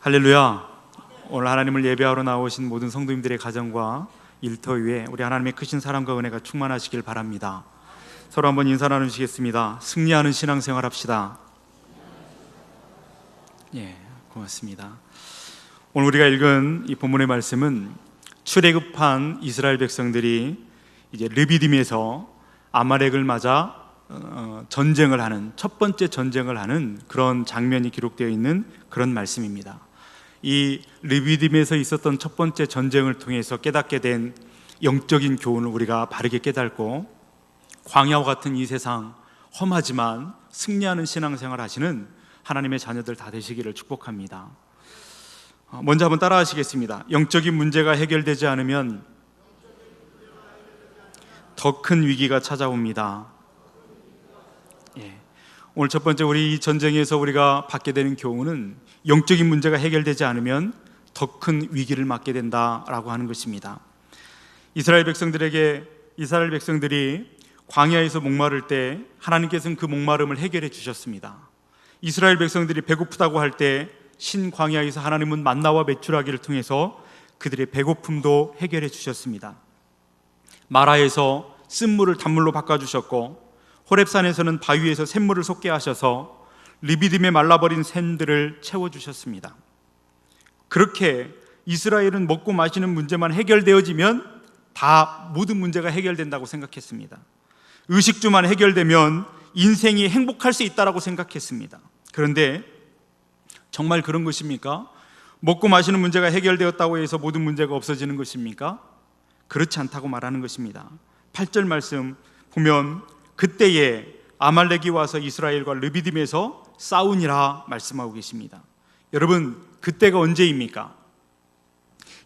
할렐루야. 오늘 하나님을 예배하러 나오신 모든 성도님들의 가정과 일터 위에 우리 하나님의 크신 사랑과 은혜가 충만하시길 바랍니다. 서로 한번 인사 나누시겠습니다. 승리하는 신앙생활 합시다. 고맙습니다. 오늘 우리가 읽은 이 본문의 말씀은 출애굽한 이스라엘 백성들이 이제 르비딤에서 아말렉을 맞아 전쟁을 하는 첫 번째 전쟁을 하는 그런 장면이 기록되어 있는 그런 말씀입니다. 이 르비딤에서 있었던 첫 번째 전쟁을 통해서 깨닫게 된 영적인 교훈을 우리가 바르게 깨닫고 광야와 같은 이 세상 험하지만 승리하는 신앙생활 하시는 하나님의 자녀들 다 되시기를 축복합니다. 먼저 한번 따라 하시겠습니다. 영적인 문제가 해결되지 않으면 더 큰 위기가 찾아옵니다. 오늘 첫 번째 우리 이 전쟁에서 우리가 받게 되는 교훈은 영적인 문제가 해결되지 않으면 더 큰 위기를 맞게 된다라고 하는 것입니다. 이스라엘 백성들이 광야에서 목마를 때 하나님께서는 그 목마름을 해결해 주셨습니다. 이스라엘 백성들이 배고프다고 할 때 신광야에서 하나님은 만나와 메추라기를 통해서 그들의 배고픔도 해결해 주셨습니다. 마라에서 쓴물을 단물로 바꿔주셨고 호렙산에서는 바위에서 샘물을 솟게 하셔서 르비딤에 말라버린 샘들을 채워주셨습니다. 그렇게 이스라엘은 먹고 마시는 문제만 해결되어지면 다 모든 문제가 해결된다고 생각했습니다. 의식주만 해결되면 인생이 행복할 수 있다고 생각했습니다. 그런데 정말 그런 것입니까? 먹고 마시는 문제가 해결되었다고 해서 모든 문제가 없어지는 것입니까? 그렇지 않다고 말하는 것입니다. 8절 말씀 보면 그때에 아말렉이 와서 이스라엘과 르비딤에서 싸우니라 말씀하고 계십니다. 여러분, 그때가 언제입니까?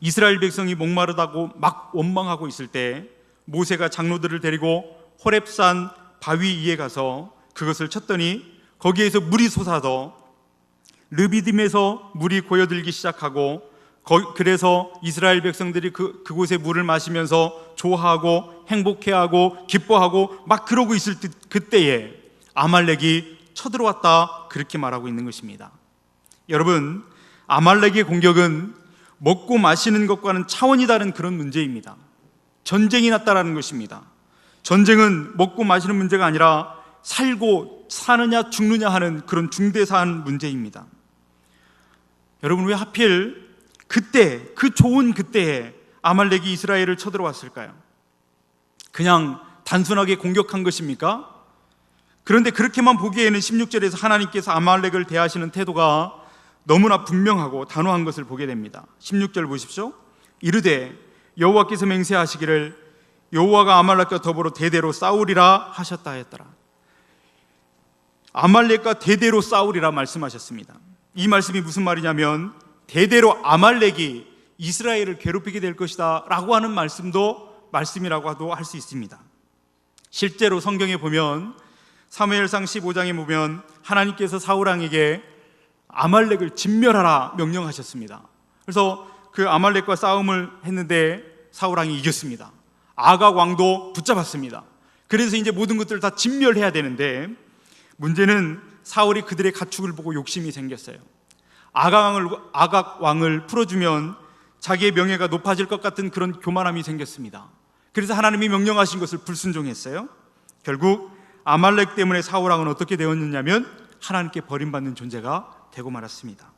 이스라엘 백성이 목마르다고 막 원망하고 있을 때 모세가 장로들을 데리고 호렙산 바위 위에 가서 그것을 쳤더니 거기에서 물이 솟아서 르비딤에서 물이 고여들기 시작하고 그래서 이스라엘 백성들이 그곳에 물을 마시면서 좋아하고 행복해하고 기뻐하고 막 그러고 있을 그때에 아말렉이 쳐들어왔다, 그렇게 말하고 있는 것입니다. 여러분, 아말렉의 공격은 먹고 마시는 것과는 차원이 다른 그런 문제입니다. 전쟁이 났다라는 것입니다. 전쟁은 먹고 마시는 문제가 아니라 살고 사느냐 죽느냐 하는 그런 중대사한 문제입니다. 여러분, 왜 하필 그때, 그 좋은 그때에 아말렉이 이스라엘을 쳐들어왔을까요? 그냥 단순하게 공격한 것입니까? 그런데 그렇게만 보기에는 16절에서 하나님께서 아말렉을 대하시는 태도가 너무나 분명하고 단호한 것을 보게 됩니다. 16절 보십시오. 이르되 여호와께서 맹세하시기를 여호와가 아말렉과 더불어 대대로 싸우리라 하셨다 했더라. 아말렉과 대대로 싸우리라 말씀하셨습니다. 이 말씀이 무슨 말이냐면 대대로 아말렉이 이스라엘을 괴롭히게 될 것이다 라고 하는 말씀이라고도 할 수 있습니다. 실제로 성경에 보면 사무엘상 15장에 보면 하나님께서 사울왕에게 아말렉을 진멸하라 명령하셨습니다. 그래서 그 아말렉과 싸움을 했는데 사울왕이 이겼습니다. 아각 왕도 붙잡았습니다. 그래서 이제 모든 것들을 다 진멸해야 되는데 문제는 사울이 그들의 가축을 보고 욕심이 생겼어요. 아각 왕을 풀어주면 자기의 명예가 높아질 것 같은 그런 교만함이 생겼습니다. 그래서 하나님이 명령하신 것을 불순종했어요. 결국 아말렉 때문에 사울 왕은 어떻게 되었느냐면 하나님께 버림받는 존재가 되고 말았습니다.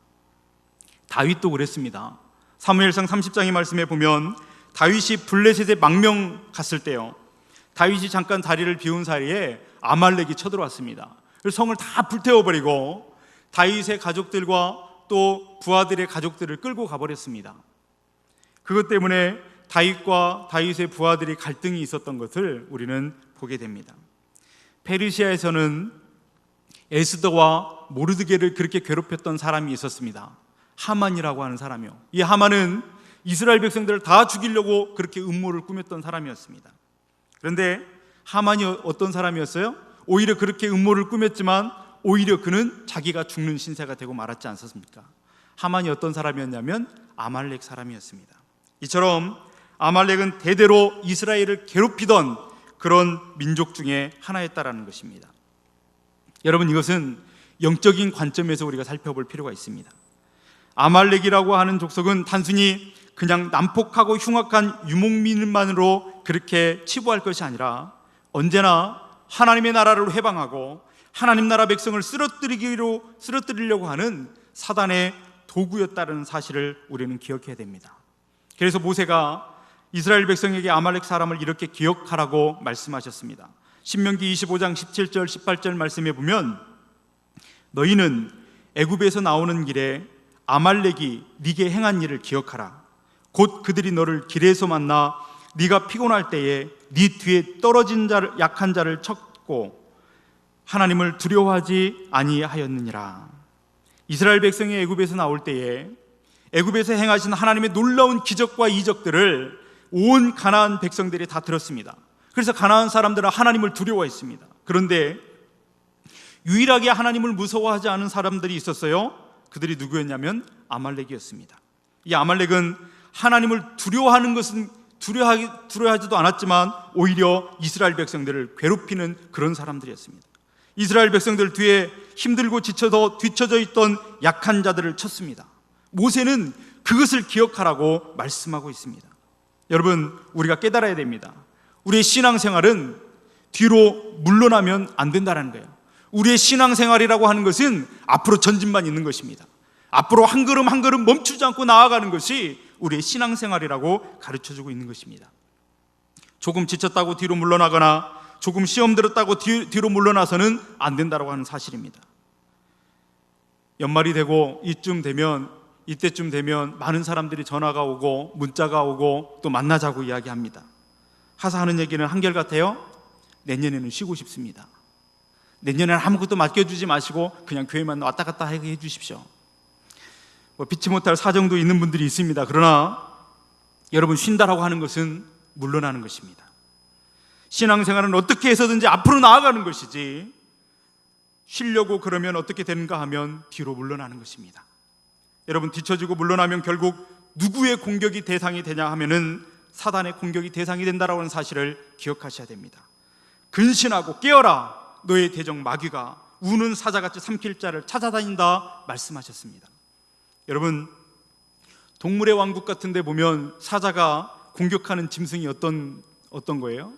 다윗도 그랬습니다. 사무엘상 30장의 말씀에 보면 다윗이 블레셋에 망명 갔을 때요, 다윗이 잠깐 자리를 비운 사이에 아말렉이 쳐들어왔습니다. 그래서 성을 다 불태워버리고 다윗의 가족들과 또 부하들의 가족들을 끌고 가버렸습니다. 그것 때문에 다윗과 다윗의 부하들이 갈등이 있었던 것을 우리는 보게 됩니다. 페르시아에서는 에스더와 모르드게를 그렇게 괴롭혔던 사람이 있었습니다. 하만이라고 하는 사람이요. 이 하만은 이스라엘 백성들을 다 죽이려고 그렇게 음모를 꾸몄던 사람이었습니다. 그런데 하만이 어떤 사람이었어요? 오히려 그렇게 음모를 꾸몄지만 오히려 그는 자기가 죽는 신세가 되고 말았지 않습니까? 하만이 어떤 사람이었냐면 아말렉 사람이었습니다. 이처럼 아말렉은 대대로 이스라엘을 괴롭히던 그런 민족 중에 하나였다라는 것입니다. 여러분, 이것은 영적인 관점에서 우리가 살펴볼 필요가 있습니다. 아말렉이라고 하는 족속은 단순히 그냥 난폭하고 흉악한 유목민만으로 그렇게 치부할 것이 아니라 언제나 하나님의 나라를 회방하고 하나님 나라 백성을 쓰러뜨리려고 하는 사단의 도구였다는 사실을 우리는 기억해야 됩니다. 그래서 모세가 이스라엘 백성에게 아말렉 사람을 이렇게 기억하라고 말씀하셨습니다. 신명기 25장 17절 18절 말씀에 보면 너희는 애굽에서 나오는 길에 아말렉이 네게 행한 일을 기억하라. 곧 그들이 너를 길에서 만나 네가 피곤할 때에 네 뒤에 떨어진 자를, 약한 자를 쳤고 하나님을 두려워하지 아니하였느니라. 이스라엘 백성이 애굽에서 나올 때에 애굽에서 행하신 하나님의 놀라운 기적과 이적들을 온 가나안 백성들이 다 들었습니다. 그래서 가나안 사람들은 하나님을 두려워했습니다. 그런데 유일하게 하나님을 무서워하지 않은 사람들이 있었어요. 그들이 누구였냐면 아말렉이었습니다. 이 아말렉은 하나님을 두려워하는 것은 두려워하지도 않았지만 오히려 이스라엘 백성들을 괴롭히는 그런 사람들이었습니다. 이스라엘 백성들 뒤에 힘들고 지쳐서 뒤처져 있던 약한 자들을 쳤습니다. 모세는 그것을 기억하라고 말씀하고 있습니다. 여러분, 우리가 깨달아야 됩니다. 우리의 신앙생활은 뒤로 물러나면 안 된다는 거예요. 우리의 신앙생활이라고 하는 것은 앞으로 전진만 있는 것입니다. 앞으로 한 걸음 한 걸음 멈추지 않고 나아가는 것이 우리의 신앙생활이라고 가르쳐주고 있는 것입니다. 조금 지쳤다고 뒤로 물러나거나 조금 시험 들었다고 뒤로 물러나서는 안 된다고 하는 사실입니다. 연말이 되고 이때쯤 되면 많은 사람들이 전화가 오고 문자가 오고 또 만나자고 이야기합니다. 하는 얘기는 한결같아요. 내년에는 쉬고 싶습니다. 내년에는 아무것도 맡겨주지 마시고 그냥 교회만 왔다 갔다 하게 해주십시오. 피치 못할 사정도 있는 분들이 있습니다. 그러나 여러분, 쉰다라고 하는 것은 물러나는 것입니다. 신앙생활은 어떻게 해서든지 앞으로 나아가는 것이지 쉬려고 그러면 어떻게 되는가 하면 뒤로 물러나는 것입니다. 여러분, 뒤처지고 물러나면 결국 누구의 공격이 대상이 되냐 하면은 사단의 공격이 대상이 된다라고 하는 사실을 기억하셔야 됩니다. 근신하고 깨어라, 너의 대적 마귀가 우는 사자같이 삼킬 자를 찾아다닌다 말씀하셨습니다. 여러분, 동물의 왕국 같은 데 보면 사자가 공격하는 짐승이 어떤 거예요?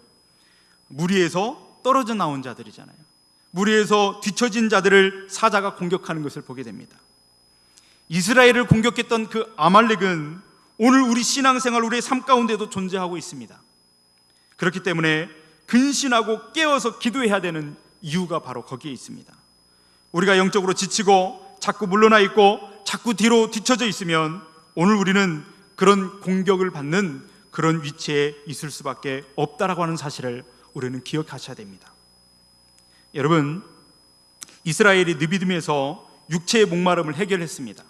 무리에서 떨어져 나온 자들이잖아요. 무리에서 뒤처진 자들을 사자가 공격하는 것을 보게 됩니다. 이스라엘을 공격했던 그 아말렉은 오늘 우리 신앙생활, 우리의 삶 가운데도 존재하고 있습니다. 그렇기 때문에 근신하고 깨어서 기도해야 되는 이유가 바로 거기에 있습니다. 우리가 영적으로 지치고 자꾸 물러나 있고 자꾸 뒤로 뒤처져 있으면 오늘 우리는 그런 공격을 받는 그런 위치에 있을 수밖에 없다라고 하는 사실을 우리는 기억하셔야 됩니다. 여러분, 이스라엘이 느비딤에서 육체의 목마름을 해결했습니다.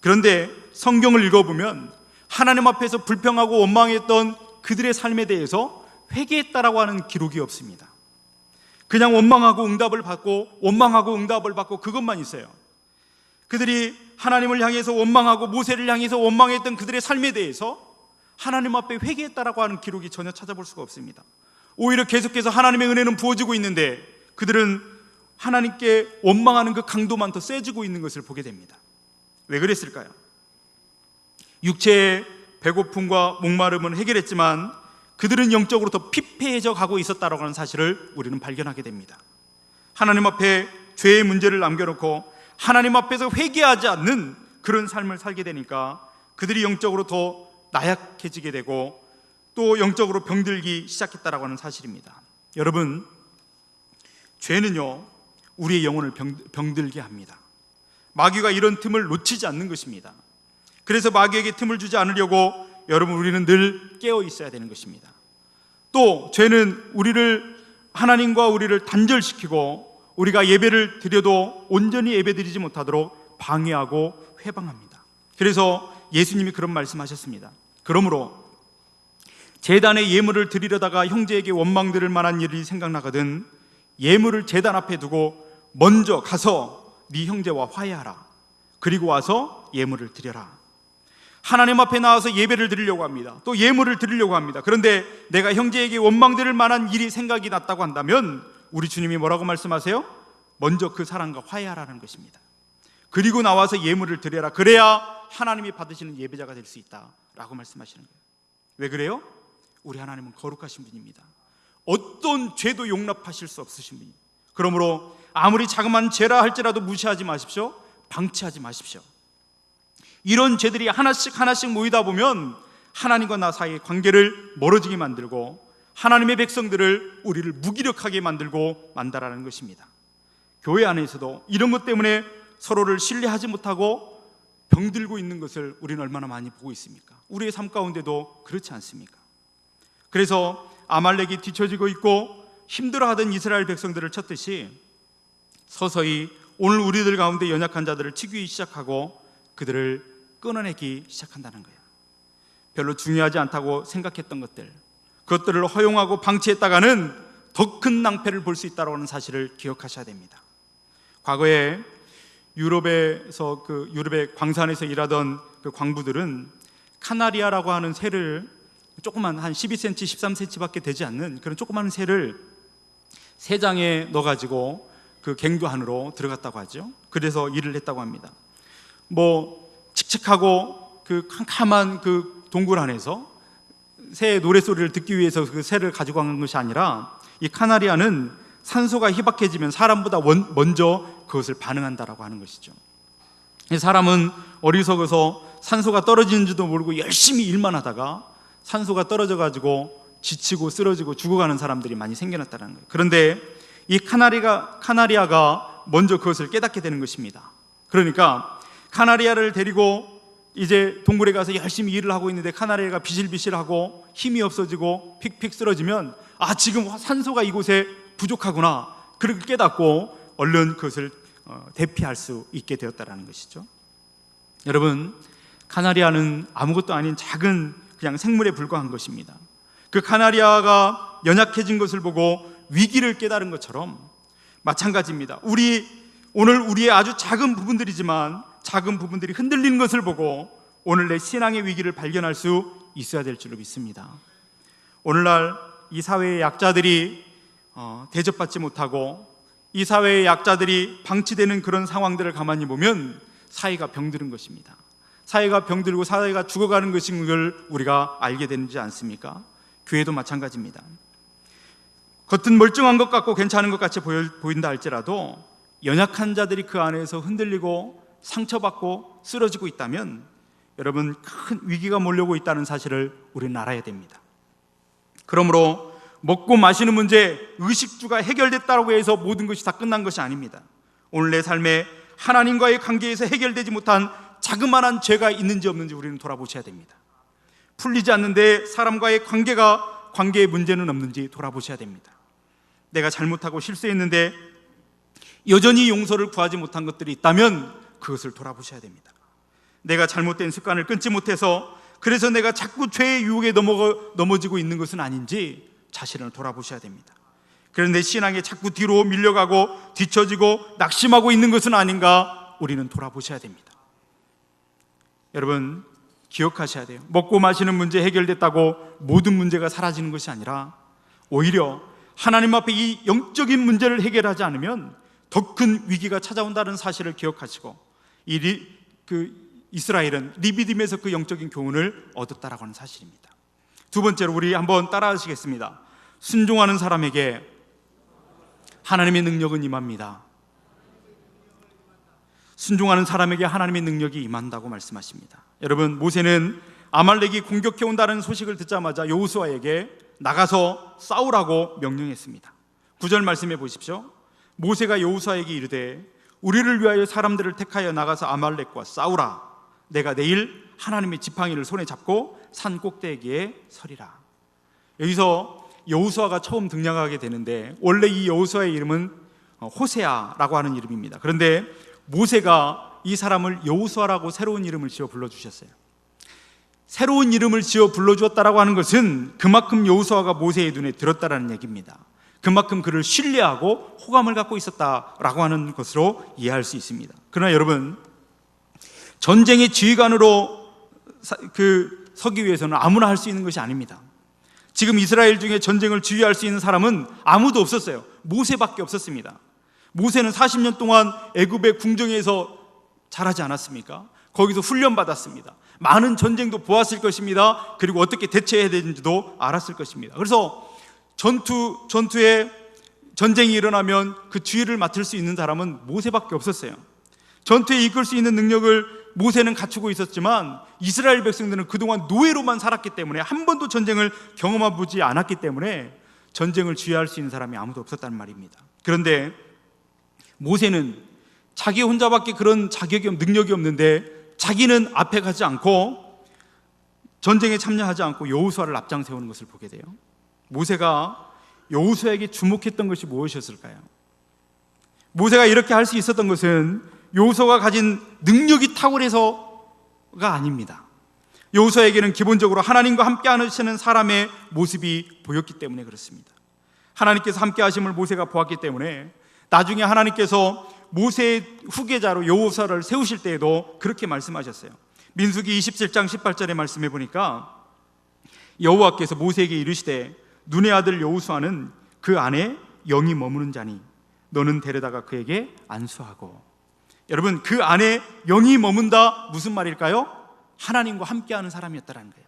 그런데 성경을 읽어보면 하나님 앞에서 불평하고 원망했던 그들의 삶에 대해서 회개했다라고 하는 기록이 없습니다. 그냥 원망하고 응답을 받고 그것만 있어요. 그들이 하나님을 향해서 원망하고 모세를 향해서 원망했던 그들의 삶에 대해서 하나님 앞에 회개했다라고 하는 기록이 전혀 찾아볼 수가 없습니다. 오히려 계속해서 하나님의 은혜는 부어지고 있는데 그들은 하나님께 원망하는 그 강도만 더 세지고 있는 것을 보게 됩니다. 왜 그랬을까요? 육체의 배고픔과 목마름은 해결했지만 그들은 영적으로 더 피폐해져 가고 있었다라고 하는 사실을 우리는 발견하게 됩니다. 하나님 앞에 죄의 문제를 남겨놓고 하나님 앞에서 회개하지 않는 그런 삶을 살게 되니까 그들이 영적으로 더 나약해지게 되고 또 영적으로 병들기 시작했다라고 하는 사실입니다. 여러분, 죄는요, 우리의 영혼을 병들게 합니다. 마귀가 이런 틈을 놓치지 않는 것입니다. 그래서 마귀에게 틈을 주지 않으려고 여러분, 우리는 늘 깨어 있어야 되는 것입니다. 또 죄는 하나님과 우리를 단절시키고 우리가 예배를 드려도 온전히 예배드리지 못하도록 방해하고 회방합니다. 그래서 예수님이 그런 말씀하셨습니다. 그러므로 제단에 예물을 드리려다가 형제에게 원망들을 만한 일이 생각나거든 예물을 제단 앞에 두고 먼저 가서 네 형제와 화해하라. 그리고 와서 예물을 드려라. 하나님 앞에 나와서 예배를 드리려고 합니다. 또 예물을 드리려고 합니다. 그런데 내가 형제에게 원망들을 만한 일이 생각이 났다고 한다면 우리 주님이 뭐라고 말씀하세요? 먼저 그 사람과 화해하라는 것입니다. 그리고 나와서 예물을 드려라. 그래야 하나님이 받으시는 예배자가 될 수 있다라고 말씀하시는 거예요. 왜 그래요? 우리 하나님은 거룩하신 분입니다. 어떤 죄도 용납하실 수 없으신 분입니다. 그러므로 아무리 자그마한 죄라 할지라도 무시하지 마십시오. 방치하지 마십시오. 이런 죄들이 하나씩 모이다 보면 하나님과 나 사이의 관계를 멀어지게 만들고 하나님의 백성들을, 우리를 무기력하게 만들고 만다라는 것입니다. 교회 안에서도 이런 것 때문에 서로를 신뢰하지 못하고 병들고 있는 것을 우리는 얼마나 많이 보고 있습니까? 우리의 삶 가운데도 그렇지 않습니까? 그래서 아말렉이 뒤처지고 있고 힘들어하던 이스라엘 백성들을 쳤듯이 서서히 오늘 우리들 가운데 연약한 자들을 치기 시작하고 그들을 끊어내기 시작한다는 거예요. 별로 중요하지 않다고 생각했던 것들, 그것들을 허용하고 방치했다가는 더 큰 낭패를 볼 수 있다는 사실을 기억하셔야 됩니다. 과거에 유럽의 광산에서 일하던 그 광부들은 카나리아라고 하는 새를, 조그만 한 12cm, 13cm밖에 되지 않는 그런 조그만 새를 새장에 넣어가지고 그 갱도 안으로 들어갔다고 하죠. 그래서 일을 했다고 합니다. 칙칙하고 그 캄캄한 그 동굴 안에서 새의 노랫소리를 듣기 위해서 그 새를 가지고 간 것이 아니라, 이 카나리아는 산소가 희박해지면 사람보다 먼저 그것을 반응한다라고 하는 것이죠. 사람은 어리석어서 산소가 떨어지는지도 모르고 열심히 일만 하다가 산소가 떨어져가지고 지치고 쓰러지고 죽어가는 사람들이 많이 생겨났다는 거예요. 그런데 이 카나리아가 먼저 그것을 깨닫게 되는 것입니다. 그러니까 카나리아를 데리고 이제 동굴에 가서 열심히 일을 하고 있는데 카나리아가 비실비실하고 힘이 없어지고 픽픽 쓰러지면, 지금 산소가 이곳에 부족하구나, 그렇게 깨닫고 얼른 그것을 대피할 수 있게 되었다는 것이죠. 여러분, 카나리아는 아무것도 아닌 작은 그냥 생물에 불과한 것입니다. 그 카나리아가 연약해진 것을 보고 위기를 깨달은 것처럼 마찬가지입니다. 오늘 우리의 아주 작은 부분들이지만 작은 부분들이 흔들리는 것을 보고 오늘 내 신앙의 위기를 발견할 수 있어야 될 줄로 믿습니다. 오늘날 이 사회의 약자들이 대접받지 못하고 이 사회의 약자들이 방치되는 그런 상황들을 가만히 보면 사회가 병드는 것입니다. 사회가 병들고 사회가 죽어가는 것인 걸 우리가 알게 되지 않습니까? 교회도 마찬가지입니다. 겉은 멀쩡한 것 같고 괜찮은 것 같이 보인다 할지라도 연약한 자들이 그 안에서 흔들리고 상처받고 쓰러지고 있다면 여러분, 큰 위기가 몰려오고 있다는 사실을 우리는 알아야 됩니다. 그러므로 먹고 마시는 문제, 의식주가 해결됐다고 해서 모든 것이 다 끝난 것이 아닙니다. 오늘 내 삶에 하나님과의 관계에서 해결되지 못한 자그마한 죄가 있는지 없는지 우리는 돌아보셔야 됩니다. 풀리지 않는데 사람과의 관계의 문제는 없는지 돌아보셔야 됩니다. 내가 잘못하고 실수했는데 여전히 용서를 구하지 못한 것들이 있다면 그것을 돌아보셔야 됩니다. 내가 잘못된 습관을 끊지 못해서 그래서 내가 자꾸 죄의 유혹에 넘어지고 있는 것은 아닌지 자신을 돌아보셔야 됩니다. 그래서 내 신앙에 자꾸 뒤로 밀려가고 뒤처지고 낙심하고 있는 것은 아닌가 우리는 돌아보셔야 됩니다. 여러분, 기억하셔야 돼요. 먹고 마시는 문제 해결됐다고 모든 문제가 사라지는 것이 아니라 오히려 하나님 앞에 이 영적인 문제를 해결하지 않으면 더 큰 위기가 찾아온다는 사실을 기억하시고 이스라엘은 리비딤에서 그 영적인 교훈을 얻었다라고 하는 사실입니다. 두 번째로 우리 한번 따라 하시겠습니다. 순종하는 사람에게 하나님의 능력은 임합니다. 순종하는 사람에게 하나님의 능력이 임한다고 말씀하십니다. 여러분, 모세는 아말렉이 공격해 온다는 소식을 듣자마자 여호수아에게 나가서 싸우라고 명령했습니다. 9절 말씀해 보십시오. 모세가 여호수아에게 이르되 우리를 위하여 사람들을 택하여 나가서 아말렉과 싸우라. 내가 내일 하나님의 지팡이를 손에 잡고 산 꼭대기에 서리라. 여기서 여호수아가 처음 등장하게 되는데 원래 이 여호수아의 이름은 호세아라고 하는 이름입니다. 그런데 모세가 이 사람을 여호수아라고 새로운 이름을 지어 불러주셨어요. 새로운 이름을 지어 불러주었다라고 하는 것은 그만큼 여호수아가 모세의 눈에 들었다라는 얘기입니다. 그만큼 그를 신뢰하고 호감을 갖고 있었다라고 하는 것으로 이해할 수 있습니다. 그러나 여러분, 전쟁의 지휘관으로 서기 위해서는 아무나 할 수 있는 것이 아닙니다. 지금 이스라엘 중에 전쟁을 지휘할 수 있는 사람은 아무도 없었어요. 모세밖에 없었습니다. 모세는 40년 동안 애굽의 궁정에서 잘하지 않았습니까? 거기서 훈련받았습니다. 많은 전쟁도 보았을 것입니다. 그리고 어떻게 대처해야 되는지도 알았을 것입니다. 그래서 전투에 전쟁이 일어나면 그 주의를 맡을 수 있는 사람은 모세밖에 없었어요. 전투에 이끌 수 있는 능력을 모세는 갖추고 있었지만 이스라엘 백성들은 그동안 노예로만 살았기 때문에 한 번도 전쟁을 경험해보지 않았기 때문에 전쟁을 주의할 수 있는 사람이 아무도 없었다는 말입니다. 그런데 모세는 자기 혼자밖에 그런 자격이 능력이 없는데 자기는 앞에 가지 않고 전쟁에 참여하지 않고 여호수아를 앞장 세우는 것을 보게 돼요. 모세가 여호수아에게 주목했던 것이 무엇이었을까요? 모세가 이렇게 할 수 있었던 것은 여호수아가 가진 능력이 탁월해서가 아닙니다. 여호수아에게는 기본적으로 하나님과 함께 하시는 사람의 모습이 보였기 때문에 그렇습니다. 하나님께서 함께 하심을 모세가 보았기 때문에 나중에 하나님께서 모세의 후계자로 여호수아를 세우실 때에도 그렇게 말씀하셨어요. 민수기 27장 18절의 말씀해 보니까 여호와께서 모세에게 이르시되 눈의 아들 여호수아는 그 안에 영이 머무는 자니 너는 데려다가 그에게 안수하고. 여러분, 그 안에 영이 머문다 무슨 말일까요? 하나님과 함께하는 사람이었다는 거예요.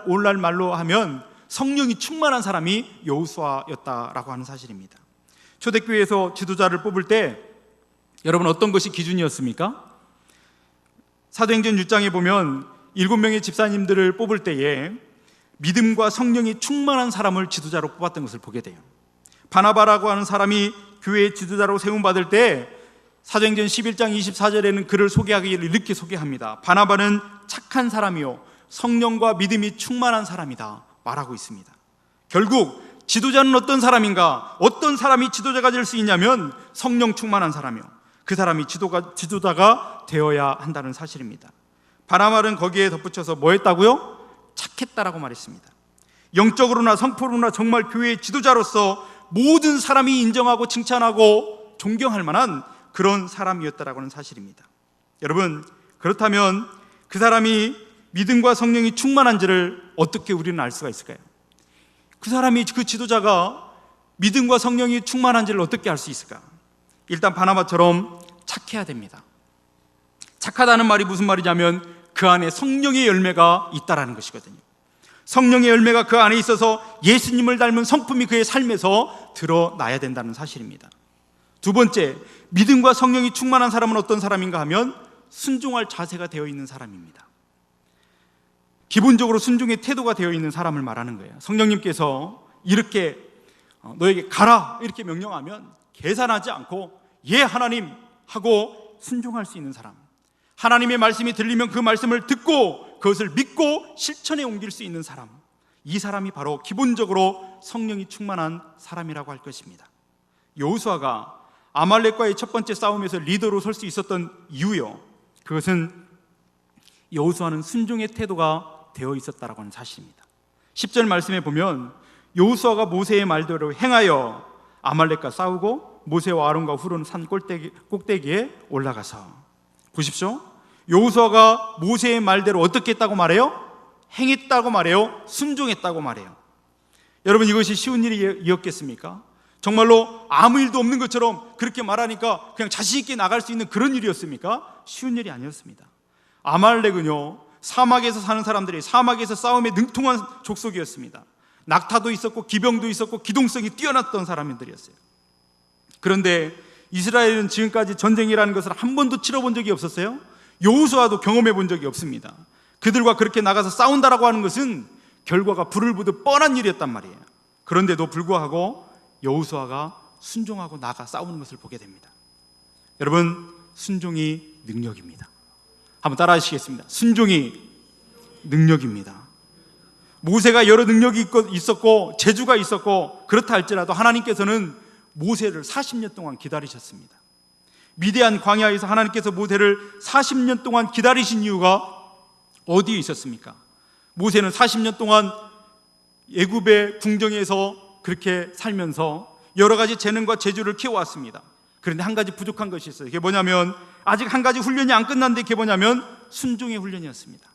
오늘날 말로 하면 성령이 충만한 사람이 여호수아였다라고 하는 사실입니다. 초대교회에서 지도자를 뽑을 때 여러분 어떤 것이 기준이었습니까? 사도행전 6장에 보면 7명의 집사님들을 뽑을 때에 믿음과 성령이 충만한 사람을 지도자로 뽑았던 것을 보게 돼요. 바나바라고 하는 사람이 교회의 지도자로 세움받을 때 사도행전 11장 24절에는 그를 소개하기를 이렇게 소개합니다. 바나바는 착한 사람이요 성령과 믿음이 충만한 사람이다 말하고 있습니다. 결국 지도자는 어떤 사람인가? 어떤 사람이 지도자가 될 수 있냐면 성령 충만한 사람이요 그 사람이 지도자가 되어야 한다는 사실입니다. 바나바는 거기에 덧붙여서 뭐 했다고요? 착했다라고 말했습니다. 영적으로나 성품으로나 정말 교회의 지도자로서 모든 사람이 인정하고 칭찬하고 존경할 만한 그런 사람이었다라고 하는 사실입니다. 여러분, 그렇다면 그 사람이 믿음과 성령이 충만한지를 어떻게 우리는 알 수가 있을까요? 그 사람이, 그 지도자가 믿음과 성령이 충만한지를 어떻게 알 수 있을까? 일단 바나바처럼 착해야 됩니다. 착하다는 말이 무슨 말이냐면 그 안에 성령의 열매가 있다라는 것이거든요. 성령의 열매가 그 안에 있어서 예수님을 닮은 성품이 그의 삶에서 드러나야 된다는 사실입니다. 두 번째, 믿음과 성령이 충만한 사람은 어떤 사람인가 하면 순종할 자세가 되어 있는 사람입니다. 기본적으로 순종의 태도가 되어 있는 사람을 말하는 거예요. 성령님께서 이렇게 너에게 가라 이렇게 명령하면 계산하지 않고 예 하나님 하고 순종할 수 있는 사람, 하나님의 말씀이 들리면 그 말씀을 듣고 그것을 믿고 실천에 옮길 수 있는 사람, 이 사람이 바로 기본적으로 성령이 충만한 사람이라고 할 것입니다. 여호수아가 아말렉과의 첫 번째 싸움에서 리더로 설 수 있었던 이유요, 그것은 여호수아는 순종의 태도가 되어 있었다라고 하는 사실입니다. 10절 말씀에 보면 여호수아가 모세의 말대로 행하여 아말렉과 싸우고 모세와 아론과 훌은 산 꼭대기에 올라가서, 보십시오. 여호수아가 모세의 말대로 어떻게 했다고 말해요? 행했다고 말해요? 순종했다고 말해요? 여러분, 이것이 쉬운 일이었겠습니까? 정말로 아무 일도 없는 것처럼 그렇게 말하니까 그냥 자신 있게 나갈 수 있는 그런 일이었습니까? 쉬운 일이 아니었습니다. 아말렉은요, 사막에서 사는 사람들이 사막에서 싸움에 능통한 족속이었습니다. 낙타도 있었고 기병도 있었고 기동성이 뛰어났던 사람들이었어요. 그런데 이스라엘은 지금까지 전쟁이라는 것을 한 번도 치러본 적이 없었어요. 여호수아도 경험해 본 적이 없습니다. 그들과 그렇게 나가서 싸운다라고 하는 것은 결과가 불을 보듯 뻔한 일이었단 말이에요. 그런데도 불구하고 여호수아가 순종하고 나가 싸우는 것을 보게 됩니다. 여러분, 순종이 능력입니다. 한번 따라 하시겠습니다. 순종이 능력입니다. 모세가 여러 능력이 있었고 재주가 있었고 그렇다 할지라도 하나님께서는 모세를 40년 동안 기다리셨습니다. 미디안 광야에서 하나님께서 모세를 40년 동안 기다리신 이유가 어디에 있었습니까? 모세는 40년 동안 애굽의 궁정에서 그렇게 살면서 여러 가지 재능과 재주를 키워왔습니다. 그런데 한 가지 부족한 것이 있어요. 그게 뭐냐면 아직 한 가지 훈련이 안 끝났는데 그게 뭐냐면 순종의 훈련이었습니다.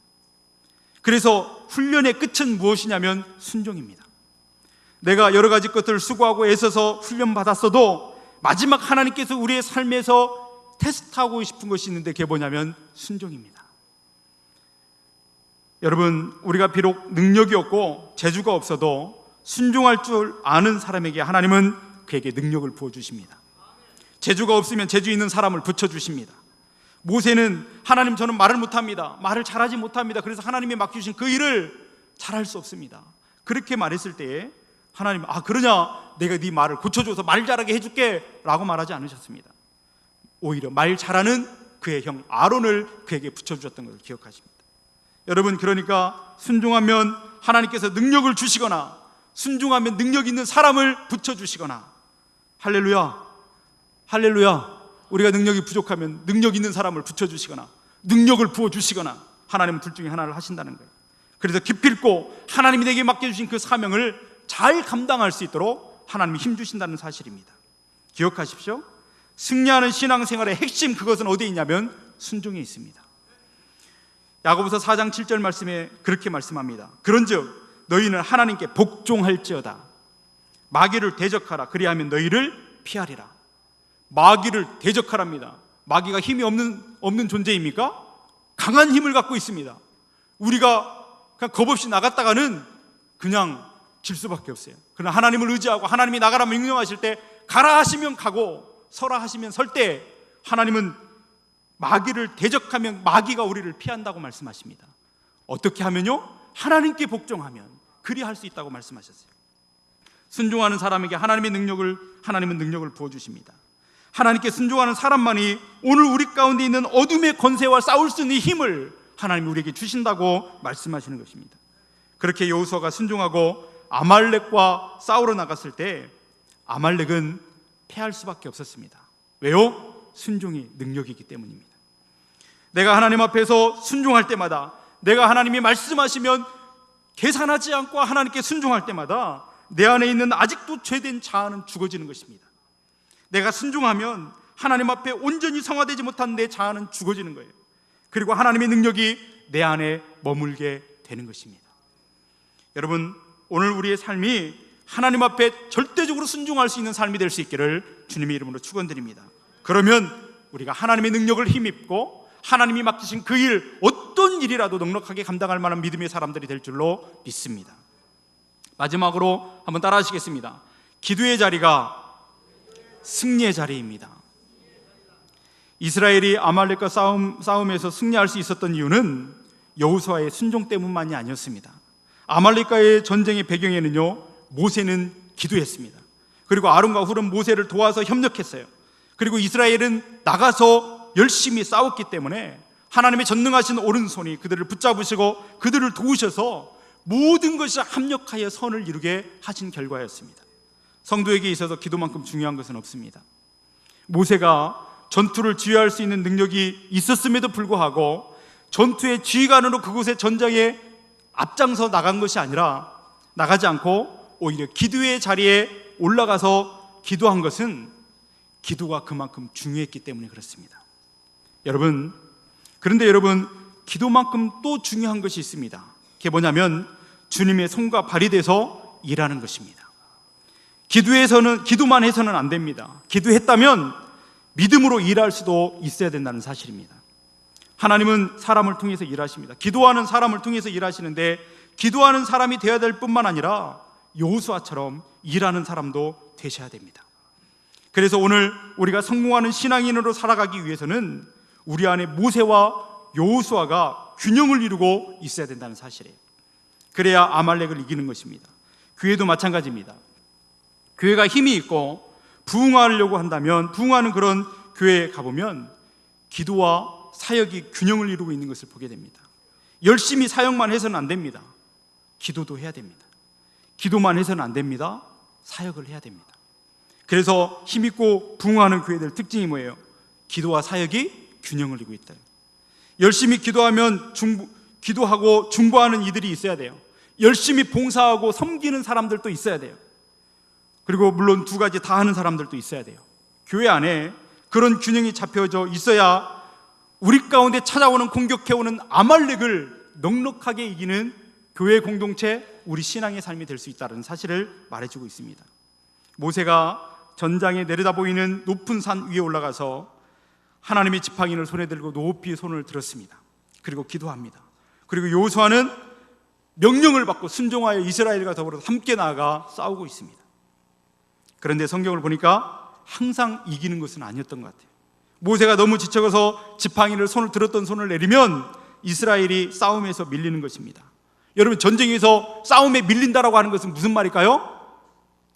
그래서 훈련의 끝은 무엇이냐면 순종입니다. 내가 여러 가지 것들을 수고하고 애써서 훈련받았어도 마지막 하나님께서 우리의 삶에서 테스트하고 싶은 것이 있는데 그게 뭐냐면 순종입니다. 여러분, 우리가 비록 능력이 없고 재주가 없어도 순종할 줄 아는 사람에게 하나님은 그에게 능력을 부어주십니다. 재주가 없으면 재주 있는 사람을 붙여주십니다. 모세는 하나님, 저는 말을 못합니다. 말을 잘하지 못합니다. 그래서 하나님이 맡겨주신 그 일을 잘할 수 없습니다. 그렇게 말했을 때에 하나님, 그러냐, 내가 네 말을 고쳐줘서 말 잘하게 해줄게 라고 말하지 않으셨습니다. 오히려 말 잘하는 그의 형 아론을 그에게 붙여주셨던 것을 기억하십니다. 여러분, 그러니까 순종하면 하나님께서 능력을 주시거나 순종하면 능력 있는 사람을 붙여주시거나, 할렐루야, 할렐루야, 우리가 능력이 부족하면 능력 있는 사람을 붙여주시거나 능력을 부어주시거나 하나님은 둘 중에 하나를 하신다는 거예요. 그래서 기필코 하나님이 내게 맡겨주신 그 사명을 잘 감당할 수 있도록 하나님이 힘주신다는 사실입니다. 기억하십시오. 승리하는 신앙생활의 핵심, 그것은 어디에 있냐면 순종에 있습니다. 야고보서 4장 7절 말씀에 그렇게 말씀합니다. 그런즉 너희는 하나님께 복종할지어다. 마귀를 대적하라. 그리하면 너희를 피하리라. 마귀를 대적하랍니다. 마귀가 힘이 없는 존재입니까? 강한 힘을 갖고 있습니다. 우리가 그냥 겁없이 나갔다가는 그냥 질 수밖에 없어요. 그러나 하나님을 의지하고 하나님이 나가라 명령하실 때 가라 하시면 가고 서라 하시면 설 때 하나님은 마귀를 대적하면 마귀가 우리를 피한다고 말씀하십니다. 어떻게 하면요? 하나님께 복종하면 그리할 수 있다고 말씀하셨어요. 순종하는 사람에게 하나님은 능력을 부어주십니다. 하나님께 순종하는 사람만이 오늘 우리 가운데 있는 어둠의 권세와 싸울 수 있는 힘을 하나님이 우리에게 주신다고 말씀하시는 것입니다. 그렇게 여호수아가 순종하고 아말렉과 싸우러 나갔을 때 아말렉은 패할 수밖에 없었습니다. 왜요? 순종이 능력이기 때문입니다. 내가 하나님 앞에서 순종할 때마다, 내가 하나님이 말씀하시면 계산하지 않고 하나님께 순종할 때마다 내 안에 있는 아직도 죄된 자아는 죽어지는 것입니다. 내가 순종하면 하나님 앞에 온전히 성화되지 못한 내 자아는 죽어지는 거예요. 그리고 하나님의 능력이 내 안에 머물게 되는 것입니다. 여러분, 오늘 우리의 삶이 하나님 앞에 절대적으로 순종할 수 있는 삶이 될 수 있기를 주님의 이름으로 축원드립니다. 그러면 우리가 하나님의 능력을 힘입고 하나님이 맡기신 그 일, 어떤 일이라도 넉넉하게 감당할 만한 믿음의 사람들이 될 줄로 믿습니다. 마지막으로 한번 따라 하시겠습니다. 기도의 자리가 승리의 자리입니다. 이스라엘이 아말렉과 싸움에서 승리할 수 있었던 이유는 여호수아의 순종 때문만이 아니었습니다. 아말렉과의 전쟁의 배경에는요, 모세는 기도했습니다. 그리고 아론과 훌은 모세를 도와서 협력했어요. 그리고 이스라엘은 나가서 열심히 싸웠기 때문에 하나님의 전능하신 오른손이 그들을 붙잡으시고 그들을 도우셔서 모든 것이 합력하여 선을 이루게 하신 결과였습니다. 성도에게 있어서 기도만큼 중요한 것은 없습니다. 모세가 전투를 지휘할 수 있는 능력이 있었음에도 불구하고 전투의 지휘관으로 그곳의 전장에 앞장서 나간 것이 아니라, 나가지 않고 오히려 기도의 자리에 올라가서 기도한 것은 기도가 그만큼 중요했기 때문에 그렇습니다. 그런데 여러분, 기도만큼 또 중요한 것이 있습니다. 그게 뭐냐면 주님의 손과 발이 돼서 일하는 것입니다. 기도만 해서는 안 됩니다. 기도했다면 믿음으로 일할 수도 있어야 된다는 사실입니다. 하나님은 사람을 통해서 일하십니다. 기도하는 사람을 통해서 일하시는데, 기도하는 사람이 되어야 될 뿐만 아니라 여호수아처럼 일하는 사람도 되셔야 됩니다. 그래서 오늘 우리가 성공하는 신앙인으로 살아가기 위해서는 우리 안에 모세와 여호수아가 균형을 이루고 있어야 된다는 사실이에요. 그래야 아말렉을 이기는 것입니다. 교회도 마찬가지입니다. 교회가 힘이 있고 부흥하려고 한다면, 부흥하는 그런 교회에 가보면 기도와 사역이 균형을 이루고 있는 것을 보게 됩니다. 열심히 사역만 해서는 안 됩니다. 기도도 해야 됩니다. 기도만 해서는 안 됩니다. 사역을 해야 됩니다. 그래서 힘있고 부흥하는 교회들 특징이 뭐예요? 기도와 사역이 균형을 이루고 있다. 열심히 기도하면 기도하고 중보하는 이들이 있어야 돼요. 열심히 봉사하고 섬기는 사람들도 있어야 돼요. 그리고 물론 두 가지 다 하는 사람들도 있어야 돼요. 교회 안에 그런 균형이 잡혀져 있어야 우리 가운데 찾아오는, 공격해오는 아말렉을 넉넉하게 이기는 교회 공동체, 우리 신앙의 삶이 될 수 있다는 사실을 말해주고 있습니다. 모세가 전장에 내려다 보이는 높은 산 위에 올라가서 하나님의 지팡이를 손에 들고 높이 손을 들었습니다. 그리고 기도합니다. 그리고 여호수아는 명령을 받고 순종하여 이스라엘과 더불어 함께 나아가 싸우고 있습니다. 그런데 성경을 보니까 항상 이기는 것은 아니었던 것 같아요. 모세가 너무 지쳐서 지팡이를 손을 들었던 손을 내리면 이스라엘이 싸움에서 밀리는 것입니다. 여러분, 전쟁에서 싸움에 밀린다라고 하는 것은 무슨 말일까요?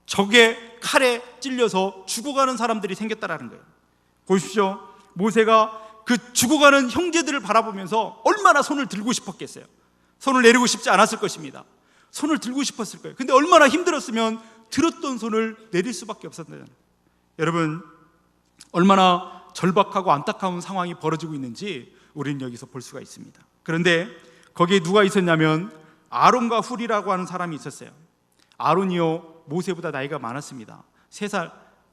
적의 칼에 찔려서 죽어가는 사람들이 생겼다라는 거예요. 보십시오. 모세가 그 죽어가는 형제들을 바라보면서 얼마나 손을 들고 싶었겠어요. 손을 내리고 싶지 않았을 것입니다. 손을 들고 싶었을 거예요. 근데 얼마나 힘들었으면 들었던 손을 내릴 수밖에 없었나요? 여러분, 얼마나 절박하고 안타까운 상황이 벌어지고 있는지 우리는 여기서 볼 수가 있습니다. 그런데 거기에 누가 있었냐면 아론과 훌이라고 하는 사람이 있었어요. 아론이요, 모세보다 나이가 많았습니다. 3살,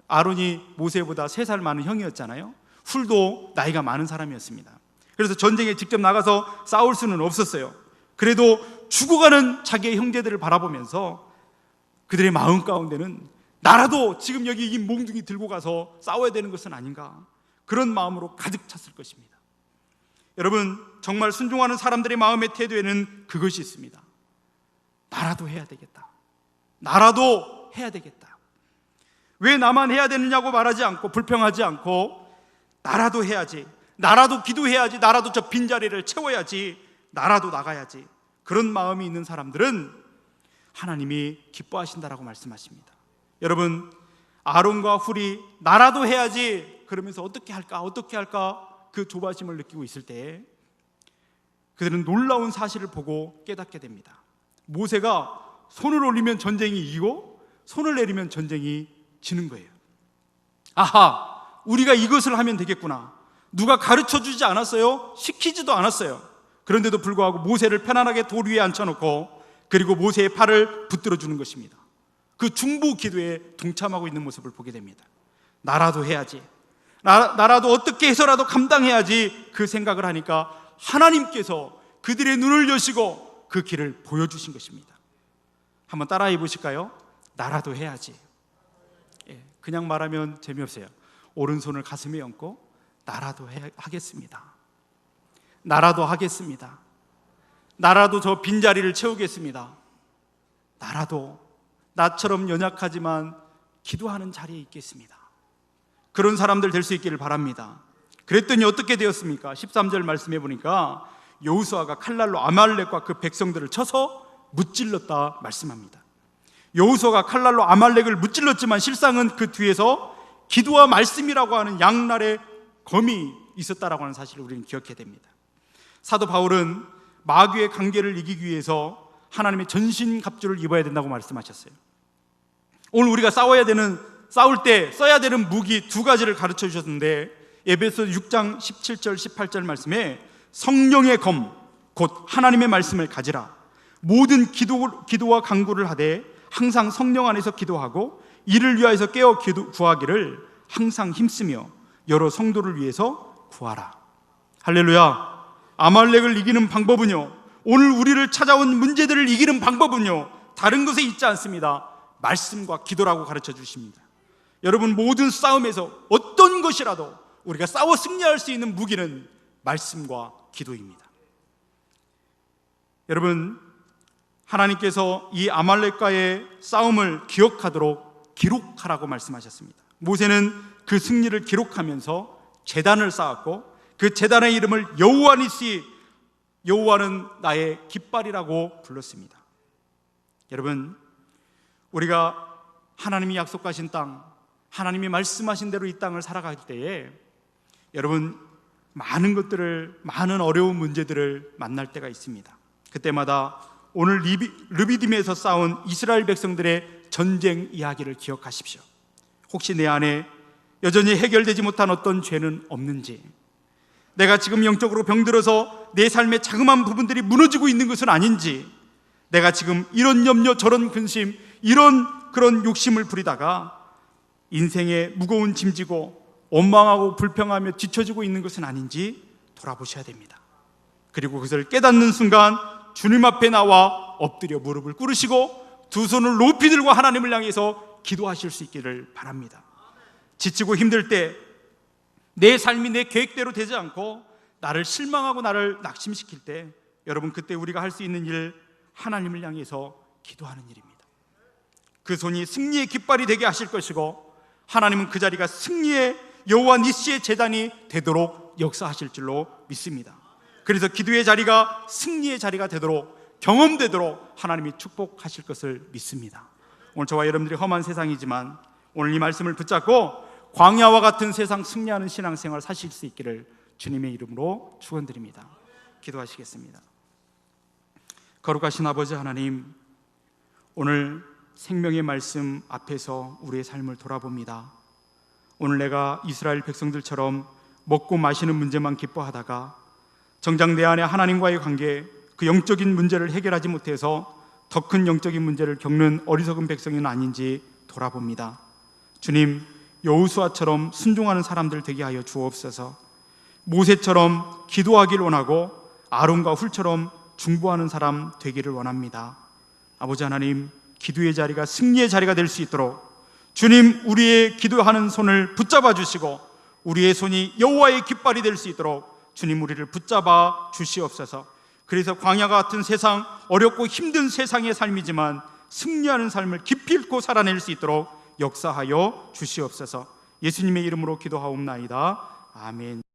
아론이 모세보다 3살 많은 형이었잖아요. 훌도 나이가 많은 사람이었습니다. 그래서 전쟁에 직접 나가서 싸울 수는 없었어요. 그래도 죽어가는 자기의 형제들을 바라보면서 그들의 마음 가운데는 나라도 지금 여기 이 몽둥이 들고 가서 싸워야 되는 것은 아닌가, 그런 마음으로 가득 찼을 것입니다. 여러분, 정말 순종하는 사람들의 마음의 태도에는 그것이 있습니다. 나라도 해야 되겠다. 나라도 해야 되겠다. 왜 나만 해야 되느냐고 말하지 않고 불평하지 않고 나라도 해야지, 나라도 기도해야지, 나라도 저 빈자리를 채워야지, 나라도 나가야지, 그런 마음이 있는 사람들은 하나님이 기뻐하신다라고 말씀하십니다. 여러분, 아론과 훌이 나라도 해야지 그러면서 어떻게 할까 그 조바심을 느끼고 있을 때 그들은 놀라운 사실을 보고 깨닫게 됩니다. 모세가 손을 올리면 전쟁이 이기고 손을 내리면 전쟁이 지는 거예요. 아하, 우리가 이것을 하면 되겠구나. 누가 가르쳐주지 않았어요. 시키지도 않았어요. 그런데도 불구하고 모세를 편안하게 돌 위에 앉혀놓고 그리고 모세의 팔을 붙들어 주는 것입니다. 그 중보 기도에 동참하고 있는 모습을 보게 됩니다. 나라도 해야지, 나라도 어떻게 해서라도 감당해야지, 그 생각을 하니까 하나님께서 그들의 눈을 여시고 그 길을 보여주신 것입니다. 한번 따라해 보실까요? 나라도 해야지. 그냥 말하면 재미없어요. 오른손을 가슴에 얹고 나라도 하겠습니다. 나라도 하겠습니다. 나라도 저 빈자리를 채우겠습니다. 나라도 나처럼 연약하지만 기도하는 자리에 있겠습니다. 그런 사람들 될 수 있기를 바랍니다. 그랬더니 어떻게 되었습니까? 13절 말씀해 보니까 여호수아가 칼날로 아말렉과 그 백성들을 쳐서 무찔렀다 말씀합니다. 여호수아가 칼날로 아말렉을 무찔렀지만 실상은 그 뒤에서 기도와 말씀이라고 하는 양날의 검이 있었다라고 하는 사실을 우리는 기억해야 됩니다. 사도 바울은 마귀의 관계를 이기기 위해서 하나님의 전신갑주를 입어야 된다고 말씀하셨어요. 오늘 우리가 싸울 때 써야 되는 무기 2가지를 가르쳐 주셨는데, 에베소 6장 17절 18절 말씀에 성령의 검 곧 하나님의 말씀을 가지라, 모든 기도와 간구를 하되 항상 성령 안에서 기도하고 이를 위하여서 깨어 구하기를 항상 힘쓰며 여러 성도를 위해서 구하라. 할렐루야. 아말렉을 이기는 방법은요, 오늘 우리를 찾아온 문제들을 이기는 방법은요, 다른 것에 있지 않습니다. 말씀과 기도라고 가르쳐 주십니다. 여러분, 모든 싸움에서 어떤 것이라도 우리가 싸워 승리할 수 있는 무기는 말씀과 기도입니다. 여러분, 하나님께서 이 아말렉과의 싸움을 기억하도록 기록하라고 말씀하셨습니다. 모세는 그 승리를 기록하면서 제단을 쌓았고 그 제단의 이름을 여호와 니시, 여호와는 나의 깃발이라고 불렀습니다. 여러분, 우리가 하나님이 약속하신 땅, 하나님이 말씀하신 대로 이 땅을 살아갈 때에 여러분, 많은 어려운 문제들을 만날 때가 있습니다. 그때마다 오늘 르비딤에서 싸운 이스라엘 백성들의 전쟁 이야기를 기억하십시오. 혹시 내 안에 여전히 해결되지 못한 어떤 죄는 없는지, 내가 지금 영적으로 병들어서 내 삶의 자그마한 부분들이 무너지고 있는 것은 아닌지, 내가 지금 이런 염려 저런 근심, 그런 욕심을 부리다가 인생에 무거운 짐지고 원망하고 불평하며 뒤처지고 있는 것은 아닌지 돌아보셔야 됩니다. 그리고 그것을 깨닫는 순간 주님 앞에 나와 엎드려 무릎을 꿇으시고 두 손을 높이 들고 하나님을 향해서 기도하실 수 있기를 바랍니다. 지치고 힘들 때 내 삶이 내 계획대로 되지 않고 나를 실망하고 나를 낙심시킬 때, 여러분, 그때 우리가 할 수 있는 일, 하나님을 향해서 기도하는 일입니다. 그 손이 승리의 깃발이 되게 하실 것이고, 하나님은 그 자리가 승리의 여호와 니시의 제단이 되도록 역사하실 줄로 믿습니다. 그래서 기도의 자리가 승리의 자리가 되도록, 경험되도록 하나님이 축복하실 것을 믿습니다. 오늘 저와 여러분들이 험한 세상이지만 오늘 이 말씀을 붙잡고 광야와 같은 세상 승리하는 신앙생활 사실 수 있기를 주님의 이름으로 축원드립니다. 기도하시겠습니다. 거룩하신 아버지 하나님, 오늘 생명의 말씀 앞에서 우리의 삶을 돌아봅니다. 오늘 내가 이스라엘 백성들처럼 먹고 마시는 문제만 기뻐하다가 정작 내 안에 하나님과의 관계, 그 영적인 문제를 해결하지 못해서 더 큰 영적인 문제를 겪는 어리석은 백성은 아닌지 돌아봅니다. 주님, 여호수아처럼 순종하는 사람들 되게 하여 주옵소서. 모세처럼 기도하길 원하고 아론과 훌처럼 중보하는 사람 되기를 원합니다. 아버지 하나님, 기도의 자리가 승리의 자리가 될 수 있도록 주님, 우리의 기도하는 손을 붙잡아 주시고 우리의 손이 여호와의 깃발이 될 수 있도록 주님, 우리를 붙잡아 주시옵소서. 그래서 광야가 같은 세상, 어렵고 힘든 세상의 삶이지만 승리하는 삶을 깊이 있고 살아낼 수 있도록 역사하여 주시옵소서. 예수님의 이름으로 기도하옵나이다. 아멘.